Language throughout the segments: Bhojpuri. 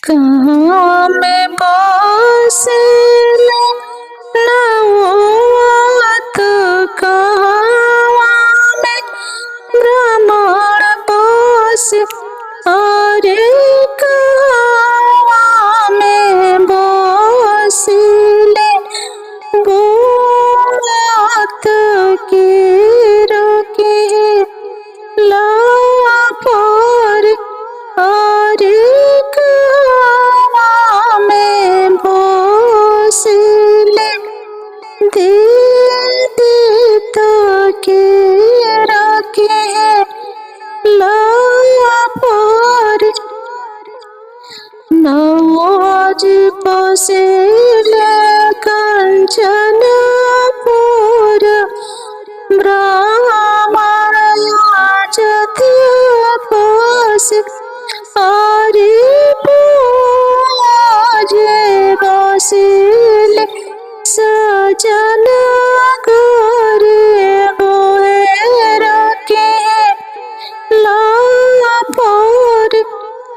कहाँ में बसेला नौवत, कहाँ में भ्रमण बसे, अरे कहाँ में बसेले बोलत के रोके लवा पर, अरे कहाँ में बसेले दे तो के रोके लवा पर। नौज बसेले कंचनपुर, ब्राह्मण याजति बसे, अरे पूजे बसेले सजन घरे गोहेर के लवा पर,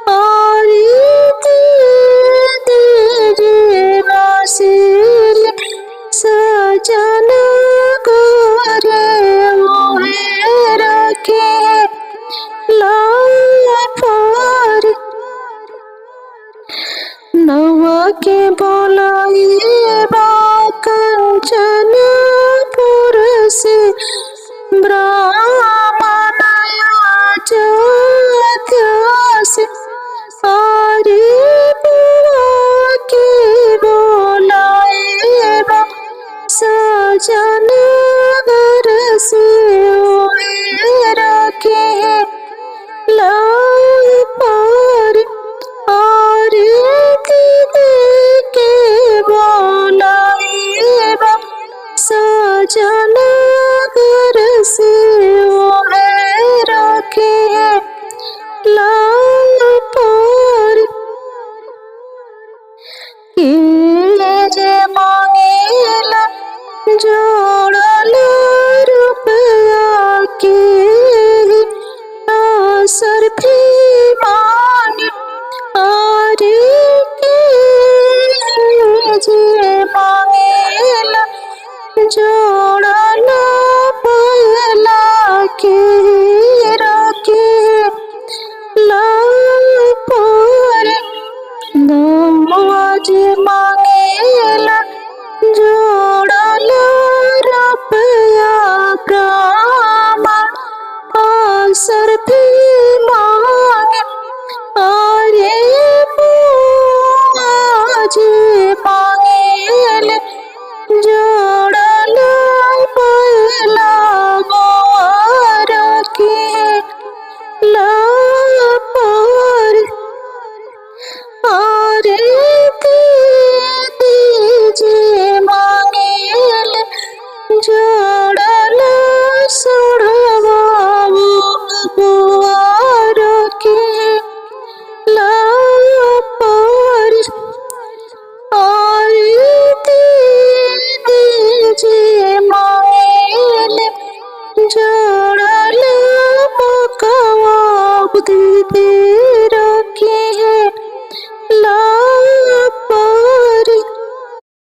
अरे दीदी बसेले सजन घरे गोहेर के लवा पर। नौवा के बोलाइबा कंचनपुर से, ब्राह्मण याजति बसे, अरे बुआ के बोलाइबा सजन घर से ओहेर के लवा पर, अरे दीदी के बोलाइबा सजन घर से ओहेर के लवा पर। के जे मांगेला जोड़ल रुपया के, असर भी मांगे, अरे के जे मांगेला जोड़ल पैला के रखे लवा पर। नौज मांगेला जोड़ल रुपया ब्राह्मण, असर भी मांगे, अरे पूज मांगेले जोड़ल पैला गोर के लवा पर, अरे दीदी जे मांगेले जोड़ल सोढ़वा बुआर के लवा पर, अरे दीदी जे मांगेले जोड़ल बकवा दीदी